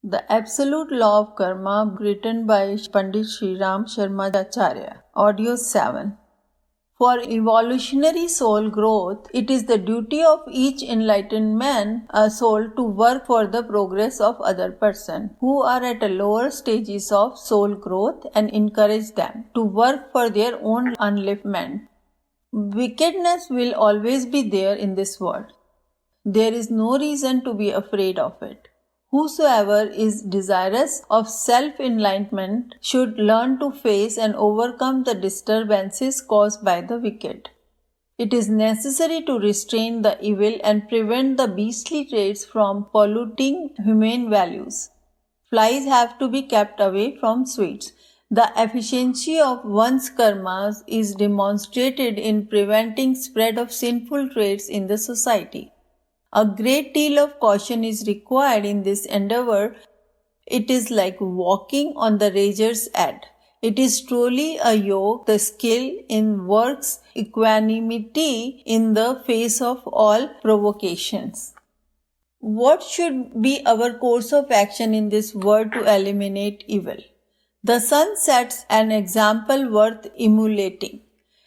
The Absolute Law of Karma, written by Pandit Sri Ram Sharma Acharya. Audio 7. For evolutionary soul growth, it is the duty of each enlightened man, a soul, to work for the progress of other person who are at a lower stages of soul growth and encourage them to work for their own upliftment. Wickedness will always be there in this world. There is no reason to be afraid of it. Whosoever is desirous of self-enlightenment should learn to face and overcome the disturbances caused by the wicked. It is necessary to restrain the evil and prevent the beastly traits from polluting humane values. Flies have to be kept away from sweets. The efficiency of one's karmas is demonstrated in preventing spread of sinful traits in the society. A great deal of caution is required in this endeavor. It is like walking on the razor's edge. It is truly a yoke, the skill in works equanimity in the face of all provocations. What should be our course of action in this world to eliminate evil? The sun sets an example worth emulating.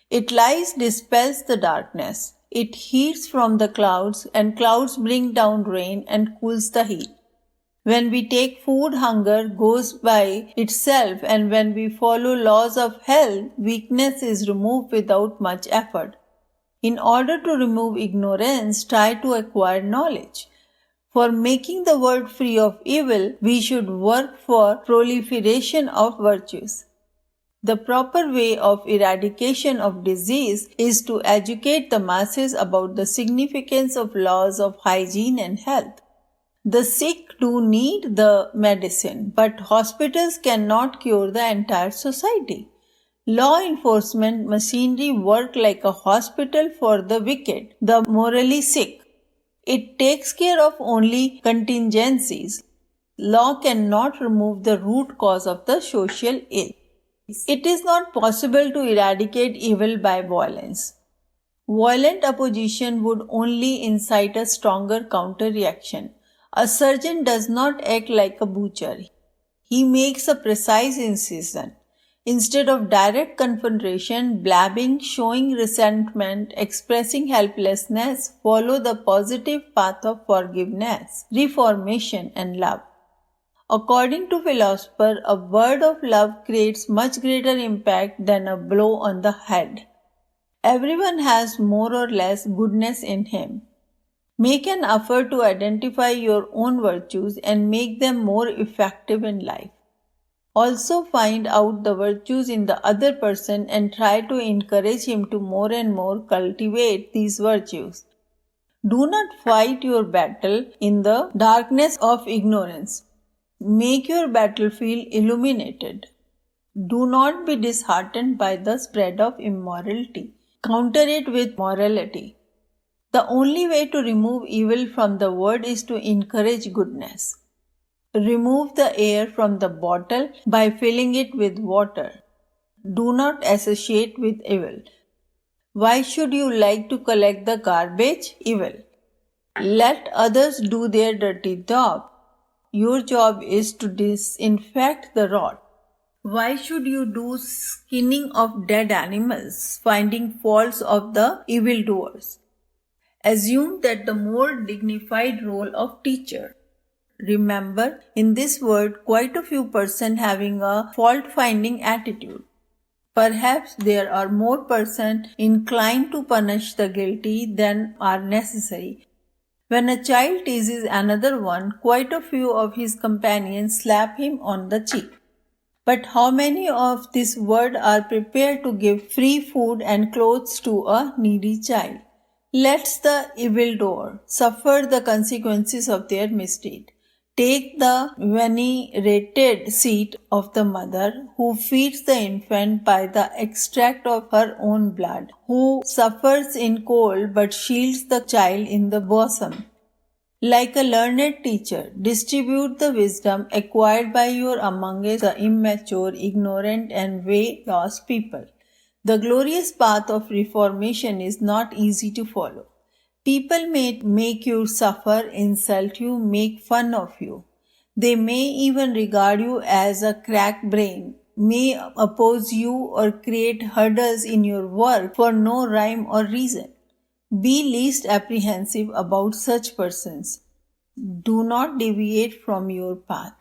It lies dispels the darkness. It heats from the clouds, and clouds bring down rain and cools the heat. When we take food, hunger goes by itself, and when we follow laws of health, weakness is removed without much effort. In order to remove ignorance, try to acquire knowledge. For making the world free of evil, we should work for proliferation of virtues. The proper way of eradication of disease is to educate the masses about the significance of laws of hygiene and health. The sick do need the medicine, but hospitals cannot cure the entire society. Law enforcement machinery work like a hospital for the wicked, the morally sick. It takes care of only contingencies. Law cannot remove the root cause of the social ill. It is not possible to eradicate evil by violence. Violent opposition would only incite a stronger counter-reaction. A surgeon does not act like a butcher. He makes a precise incision. Instead of direct confrontation, blabbing, showing resentment, expressing helplessness, follow the positive path of forgiveness, reformation, and love. According to philosophers, a word of love creates much greater impact than a blow on the head. Everyone has more or less goodness in him. Make an effort to identify your own virtues and make them more effective in life. Also find out the virtues in the other person and try to encourage him to more and more cultivate these virtues. Do not fight your battle in the darkness of ignorance. Make your battlefield illuminated. Do not be disheartened by the spread of immorality. Counter it with morality. The only way to remove evil from the world is to encourage goodness. Remove the air from the bottle by filling it with water. Do not associate with evil. Why should you like to collect the garbage? Evil. Let others do their dirty job. Your job is to disinfect the rot. Why should you do skinning of dead animals, finding faults of the evildoers? Assume that the more dignified role of teacher. Remember, in this world, quite a few persons having a fault-finding attitude. Perhaps there are more persons inclined to punish the guilty than are necessary. When a child teases another one, quite a few of his companions slap him on the cheek. But how many of this world are prepared to give free food and clothes to a needy child? Let the evildoer suffer the consequences of their misdeed. Take the venerated seat of the mother who feeds the infant by the extract of her own blood, who suffers in cold but shields the child in the bosom. Like a learned teacher, distribute the wisdom acquired by you amongst the immature, ignorant, and way-lost people. The glorious path of reformation is not easy to follow. People may make you suffer, insult you, make fun of you. They may even regard you as a crack brain, may oppose you or create hurdles in your work for no rhyme or reason. Be least apprehensive about such persons. Do not deviate from your path.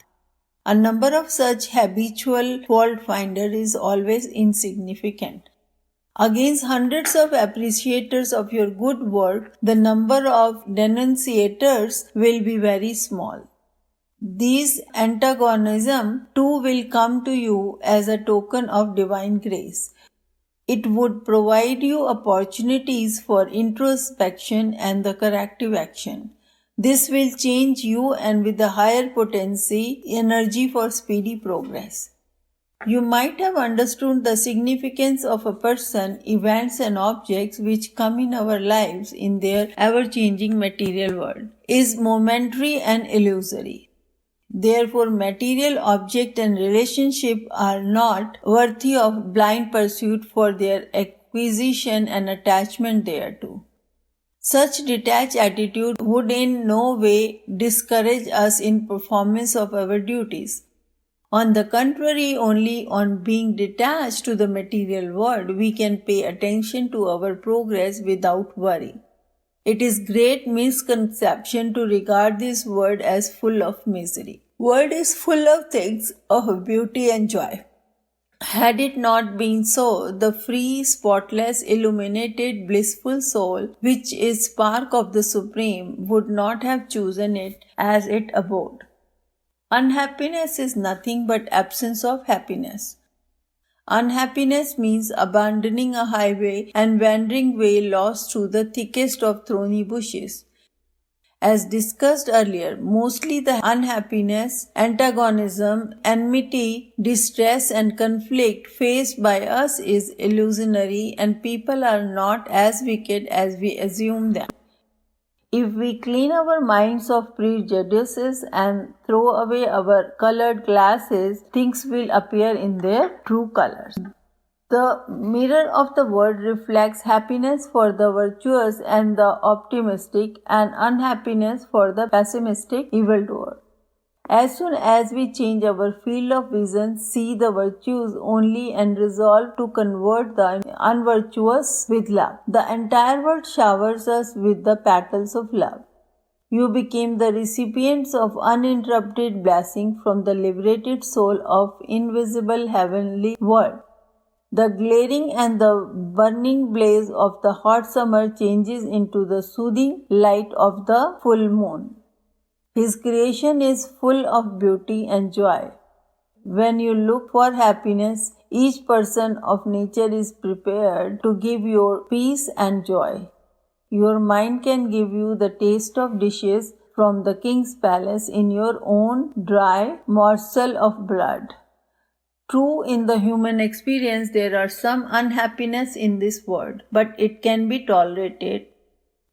A number of such habitual fault finder is always insignificant. Against hundreds of appreciators of your good work, the number of denunciators will be very small. These antagonism too will come to you as a token of divine grace. It would provide you opportunities for introspection and the corrective action. This will change you and with a higher potency, energy for speedy progress. You might have understood the significance of a person, events and objects which come in our lives in their ever-changing material world is momentary and illusory. Therefore, material object and relationship are not worthy of blind pursuit for their acquisition and attachment thereto. Such detached attitude would in no way discourage us in performance of our duties. On the contrary, only on being detached to the material world we can pay attention to our progress without worry. It is great misconception to regard this world as full of misery. World is full of things of beauty and joy. Had it not been so, the free, spotless, illuminated, blissful soul, which is spark of the Supreme, would not have chosen it as its abode. Unhappiness is nothing but absence of happiness. Unhappiness means abandoning a highway and wandering way lost through the thickest of thorny bushes. As discussed earlier, mostly the unhappiness, antagonism, enmity, distress and conflict faced by us is illusionary and people are not as wicked as we assume them. If we clean our minds of prejudices and throw away our colored glasses, things will appear in their true colors. The mirror of the world reflects happiness for the virtuous and the optimistic and unhappiness for the pessimistic evildoer. As soon as we change our field of vision, see the virtues only and resolve to convert the unvirtuous with love, the entire world showers us with the petals of love. You became the recipients of uninterrupted blessing from the liberated soul of invisible heavenly world. The glaring and the burning blaze of the hot summer changes into the soothing light of the full moon. His creation is full of beauty and joy. When you look for happiness, each person of nature is prepared to give you peace and joy. Your mind can give you the taste of dishes from the king's palace in your own dry morsel of blood. True, in the human experience, there are some unhappiness in this world, but it can be tolerated.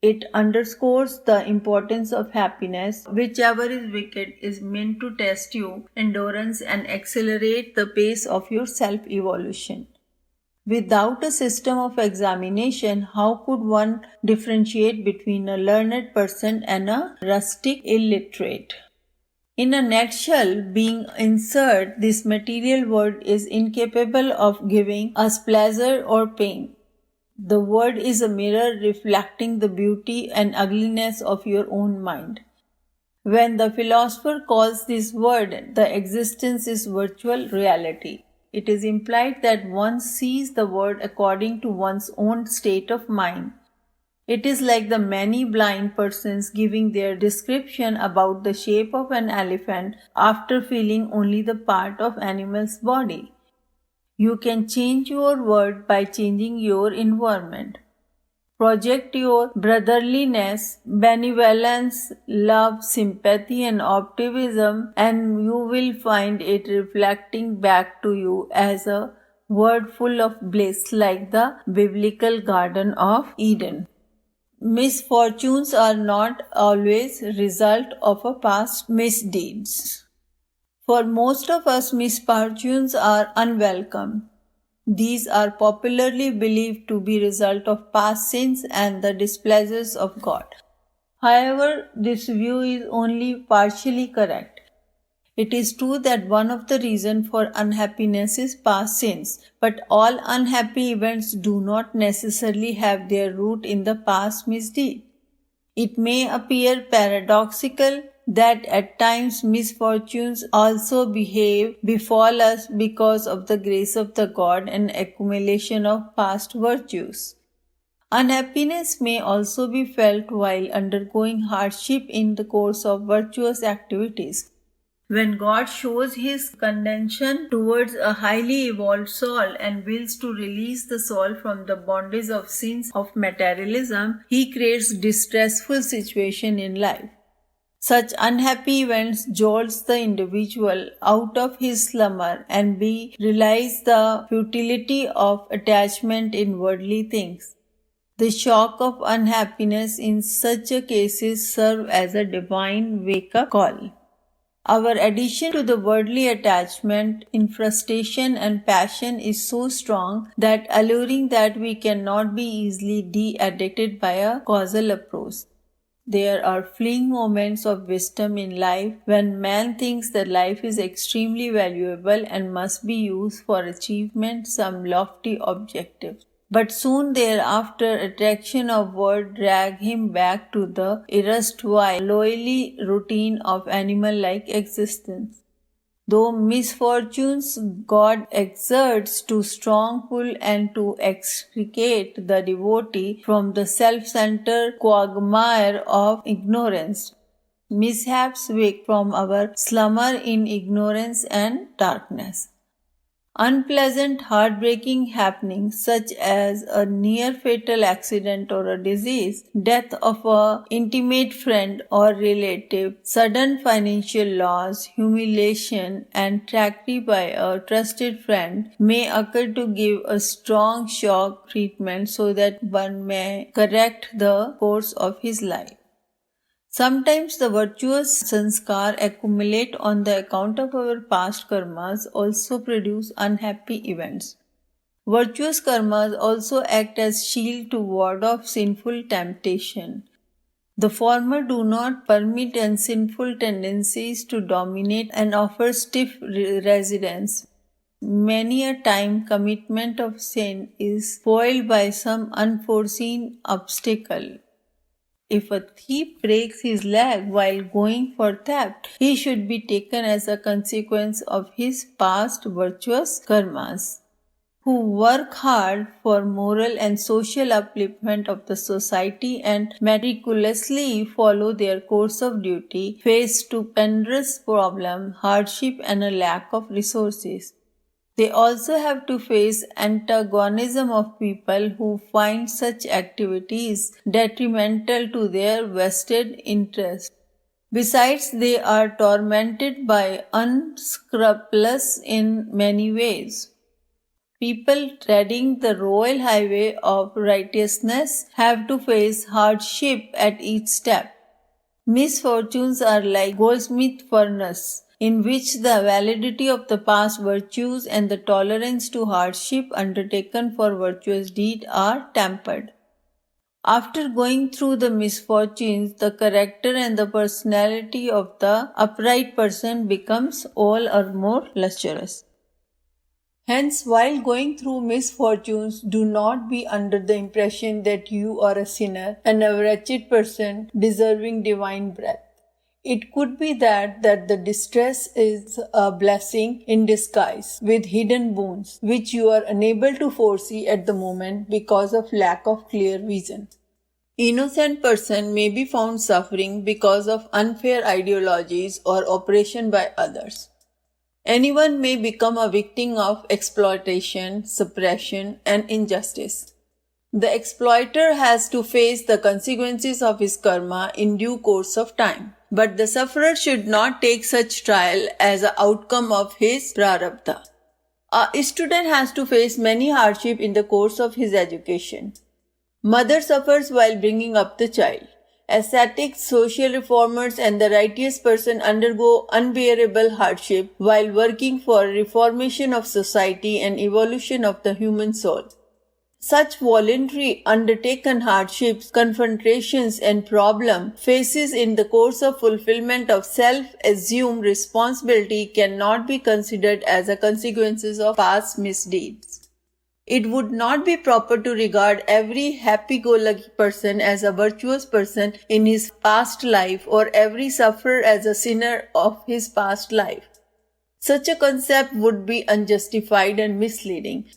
It underscores the importance of happiness. Whichever is wicked is meant to test your endurance and accelerate the pace of your self-evolution. Without a system of examination, how could one differentiate between a learned person and a rustic illiterate? In a nutshell, being insert, this material world is incapable of giving us pleasure or pain. The world is a mirror reflecting the beauty and ugliness of your own mind. When the philosopher calls this world the existence is virtual reality, it is implied that one sees the world according to one's own state of mind. It is like the many blind persons giving their description about the shape of an elephant after feeling only the part of animal's body. You can change your world by changing your environment. Project your brotherliness, benevolence, love, sympathy and optimism and you will find it reflecting back to you as a world full of bliss like the biblical Garden of Eden. Misfortunes are not always result of a past misdeeds. For most of us, misfortunes are unwelcome. These are popularly believed to be result of past sins and the displeasures of God. However, this view is only partially correct. It is true that one of the reasons for unhappiness is past sins, but all unhappy events do not necessarily have their root in the past misdeed. It may appear paradoxical that at times misfortunes also befall us because of the grace of the God and accumulation of past virtues. Unhappiness may also be felt while undergoing hardship in the course of virtuous activities. When God shows His condescension towards a highly evolved soul and wills to release the soul from the bondage of sins of materialism, He creates distressful situation in life. Such unhappy events jolts the individual out of his slumber and realize the futility of attachment in worldly things. The shock of unhappiness in such a cases serve as a divine wake-up call. Our addiction to the worldly attachment in frustration and passion is so strong that alluring that we cannot be easily de-addicted by a causal approach. There are fleeting moments of wisdom in life when man thinks that life is extremely valuable and must be used for achievement some lofty objective. But soon thereafter attraction of world drag him back to the erstwhile lowly routine of animal-like existence. Though misfortunes God exerts to strong pull and to extricate the devotee from the self-centered quagmire of ignorance. Mishaps wake from our slumber in ignorance and darkness. Unpleasant, heartbreaking happenings such as a near-fatal accident or a disease, death of an intimate friend or relative, sudden financial loss, humiliation, and tragedy by a trusted friend may occur to give a strong shock treatment so that one may correct the course of his life. Sometimes the virtuous sanskar accumulate on the account of our past karmas also produce unhappy events. Virtuous karmas also act as shield to ward off sinful temptation. The former do not permit unsinful tendencies to dominate and offer stiff residence. Many a time commitment of sin is foiled by some unforeseen obstacle. If a thief breaks his leg while going for theft, he should be taken as a consequence of his past virtuous karmas. Who work hard for moral and social upliftment of the society and meticulously follow their course of duty, face stupendous problem, hardship and a lack of resources. They also have to face antagonism of people who find such activities detrimental to their vested interests. Besides, they are tormented by unscrupulous in many ways. People treading the royal highway of righteousness have to face hardship at each step. Misfortunes are like goldsmith furnace, in which the validity of the past virtues and the tolerance to hardship undertaken for virtuous deed are tempered. After going through the misfortunes, the character and the personality of the upright person becomes all or more lustrous. Hence, while going through misfortunes, do not be under the impression that you are a sinner and a wretched person deserving divine breath. It could be that the distress is a blessing in disguise with hidden boons, which you are unable to foresee at the moment because of lack of clear vision. Innocent person may be found suffering because of unfair ideologies or oppression by others. Anyone may become a victim of exploitation, suppression, and injustice. The exploiter has to face the consequences of his karma in due course of time. But the sufferer should not take such trial as an outcome of his prarabdha. A student has to face many hardships in the course of his education. Mother suffers while bringing up the child. Ascetics, social reformers, and the righteous person undergo unbearable hardship while working for reformation of society and evolution of the human soul. Such voluntary undertaken hardships, confrontations, and problem faces in the course of fulfillment of self-assumed responsibility cannot be considered as a consequences of past misdeeds. It would not be proper to regard every happy-go-lucky person as a virtuous person in his past life or every sufferer as a sinner of his past life. Such a concept would be unjustified and misleading.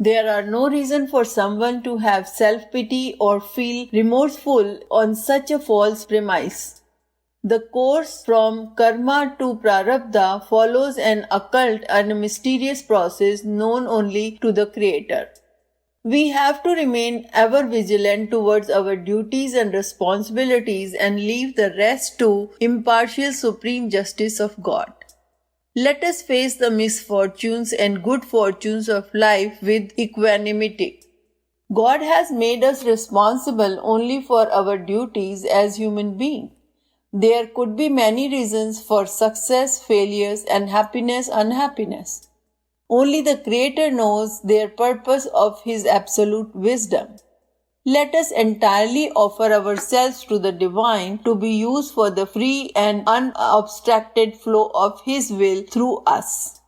There are no reason for someone to have self-pity or feel remorseful on such a false premise. The course from karma to prarabdha follows an occult and mysterious process known only to the Creator. We have to remain ever vigilant towards our duties and responsibilities and leave the rest to impartial supreme justice of God. Let us face the misfortunes and good fortunes of life with equanimity. God has made us responsible only for our duties as human beings. There could be many reasons for success, failures, and happiness, unhappiness. Only the Creator knows their purpose of His absolute wisdom. Let us entirely offer ourselves to the Divine to be used for the free and unobstructed flow of His will through us.